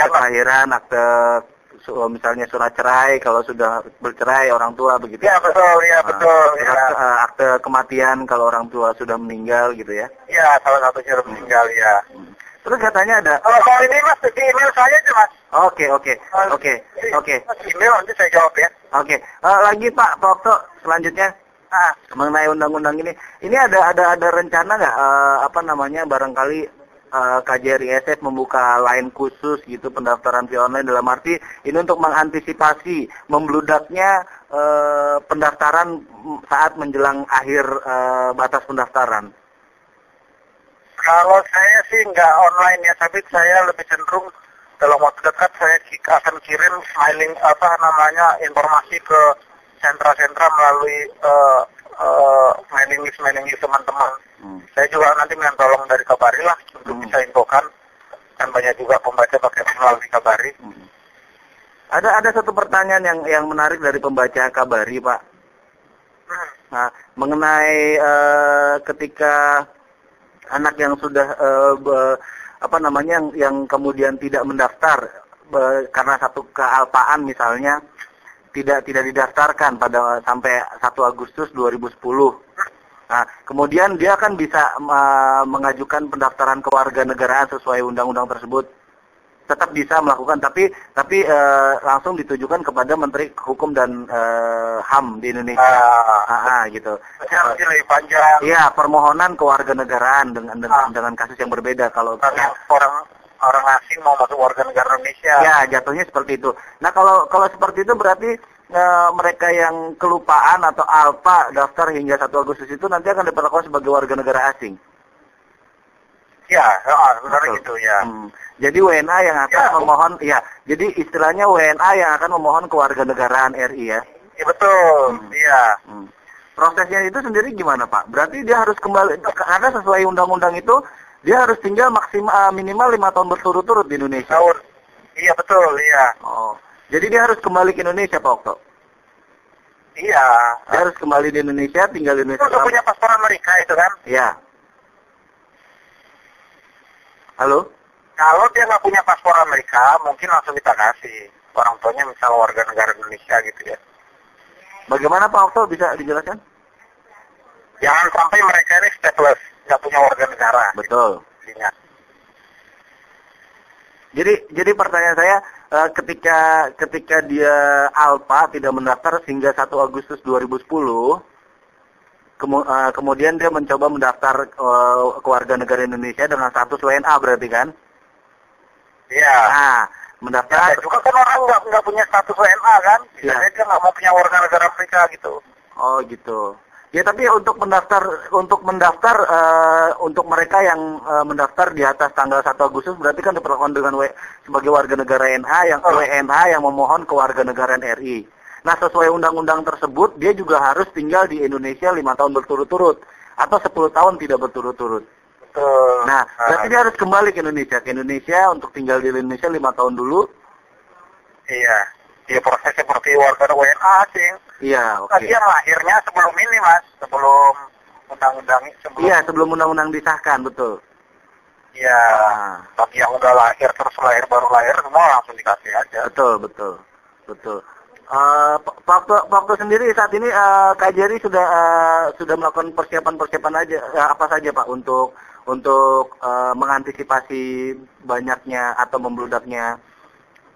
kelahiran, akte misalnya surat cerai kalau sudah bercerai orang tua begitu. Ya betul, ya betul. Akte kematian kalau orang tua sudah meninggal gitu ya. Ya, salah satunya sudah meninggal ya. Terus katanya ada. Kalau ini Mas, di email saya aja Mas. Oke. Email nanti saya jawab ya. Oke. Lagi Pak Okto selanjutnya. Mengenai undang-undang ini ada rencana nggak barangkali KJRI SF membuka line khusus gitu pendaftaran via online, dalam arti ini untuk mengantisipasi membludaknya pendaftaran saat menjelang akhir batas pendaftaran. Kalau saya sih nggak online ya, tapi saya lebih cenderung dalam waktu dekat saya akan kirim informasi ke sentra-sentra melalui mailing list teman-teman. Saya juga nanti minta tolong dari Kabari lah untuk bisa infokan, kan banyak juga pembaca pakai melalui Kabari. Ada satu pertanyaan yang menarik dari pembaca Kabari, Pak. Nah, mengenai ketika anak yang sudah yang kemudian tidak mendaftar karena satu kealpaan misalnya tidak didaftarkan pada sampai 1 Agustus 2010. Nah, kemudian dia kan bisa mengajukan pendaftaran kewarganegaraan sesuai undang-undang tersebut. Tetap bisa melakukan, tapi langsung ditujukan kepada Menteri Hukum dan HAM di Indonesia. Gitu. Lebih panjang. Iya, permohonan kewarganegaraan dengan kasus yang berbeda kalau orang asing mau masuk warga negara Indonesia. Ya, jatuhnya seperti itu. Nah, kalau seperti itu berarti mereka yang kelupaan atau alpa daftar hingga 1 Agustus itu nanti akan diperlakukan sebagai warga negara asing. Ya, benar gitu ya. Jadi WNA yang akan memohon, jadi istilahnya WNA yang akan memohon kewarganegaraan RI ya. Iya betul, iya. Prosesnya itu sendiri gimana Pak? Berarti dia harus kembali, karena sesuai undang-undang itu, dia harus tinggal minimal 5 tahun berturut-turut di Indonesia. Iya betul, iya. Oh, jadi dia harus kembali ke Indonesia Pak Okto? Iya. Dia harus kembali di Indonesia, tinggal di Indonesia. Itu punya paspor Amerika itu kan? Iya. Halo? Kalau dia nggak punya paspor Amerika, mungkin langsung kita kasih. Orang tuanya misal warga negara Indonesia gitu ya. Bagaimana Pak Okto, bisa dijelaskan? Jangan sampai mereka ini stateless, nggak punya warga negara. Betul. Gitu. Jadi pertanyaan saya, ketika dia alpha tidak mendaftar hingga 1 Agustus 2010, kemudian dia mencoba mendaftar kewarganegaraan Indonesia dengan status WNA berarti kan? Iya. Nah, mendaftar. Ya, juga kan orang nggak punya status WNA kan? Bisa dia nggak mau punya warga negara Amerika gitu. Oh gitu. Ya tapi untuk mendaftar untuk mereka yang mendaftar di atas tanggal 1 Agustus berarti kan diperlakukan dengan sebagai warga negara WNA yang memohon kewarganegaraan RI. Nah, sesuai undang-undang tersebut dia juga harus tinggal di Indonesia 5 tahun berturut-turut atau 10 tahun tidak berturut-turut. Betul. Nah, berarti dia harus kembali ke Indonesia untuk tinggal di Indonesia 5 tahun dulu. Iya. Dia proses seperti warga WNA asing. Iya, oke. Dia lahirnya sebelum ini, Mas. Sebelum undang-undang. Iya, sebelum undang-undang disahkan, betul. Iya. Bagi yang udah lahir, terus baru lahir, semua langsung dikasih aja. Betul. Pak Okto sendiri saat ini KJRI sudah melakukan persiapan aja apa saja Pak untuk mengantisipasi banyaknya atau membludaknya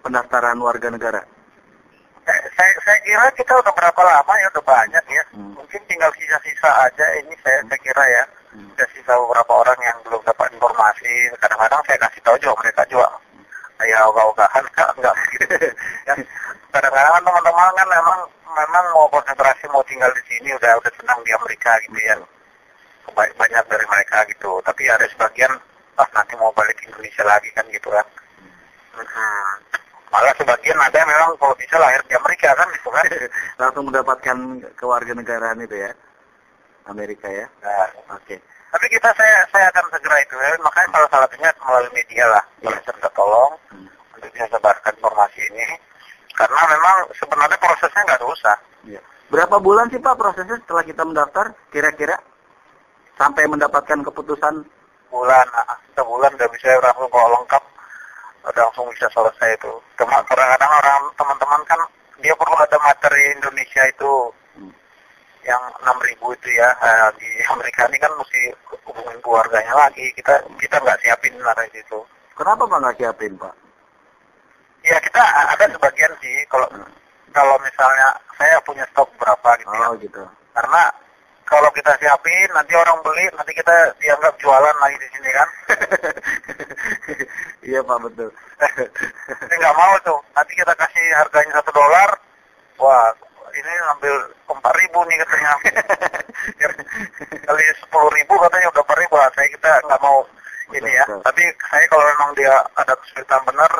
pendaftaran warga negara. Saya kira kita udah berapa lama ya, udah banyak ya. Mungkin tinggal sisa-sisa aja ini saya kira ya. Sisa beberapa orang yang belum dapat informasi. Kadang-kadang saya kasih tahu juga mereka juga. Ya ogah-ogahan enggak gitu. Ya. Kadang-kadang teman-teman kan memang mau konsentrasi mau tinggal di sini udah senang di Amerika gitu ya. Banyak dari mereka gitu. Tapi ada sebagian nanti mau balik ke Indonesia lagi kan gitu kan. Malah sebagian ada yang memang kalau bisa lahir di Amerika kan gitu kan. Langsung mendapatkan kewarganegaraan itu ya. Amerika ya. Nah, oke. Tapi saya akan segera itu ya. Makanya salah satunya melalui media lah. Bisa minta tolong untuk bisa sebarkan informasi ini. Karena memang sebenarnya prosesnya nggak usah. Ya. Berapa bulan sih Pak prosesnya setelah kita mendaftar kira-kira sampai mendapatkan keputusan? Sebulan udah bisa langsung kalau lengkap. udah langsung bisa selesai itu. Cuma kadang-kadang orang teman-teman kan dia perlu ada materi Indonesia itu yang 6.000 itu ya. Di Amerika ini kan mesti hubungin keluarganya lagi. Kita nggak siapin lah itu. Kenapa Pak nggak siapin Pak? Ya kita ada sebagian sih. Kalau misalnya saya punya stok berapa gitu ya. Oh gitu. Karena kalau kita siapin, nanti orang beli, nanti kita dianggap jualan lagi di sini kan. Iya Pak, betul. Saya nggak mau tuh. Nanti kita kasih harganya $1. Wah, ini ambil 4.000 nih katanya. Kali 10.000 katanya udah 4.000. Saya kita nggak mau ini ya. Tapi saya kalau memang dia ada kesulitan benar,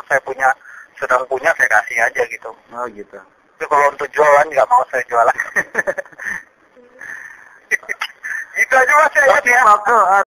sedang punya, saya kasih aja gitu. Oh gitu. Tapi kalau untuk jualan nggak mau saya jualan. Itu aja Mas ya. Oke, Pak.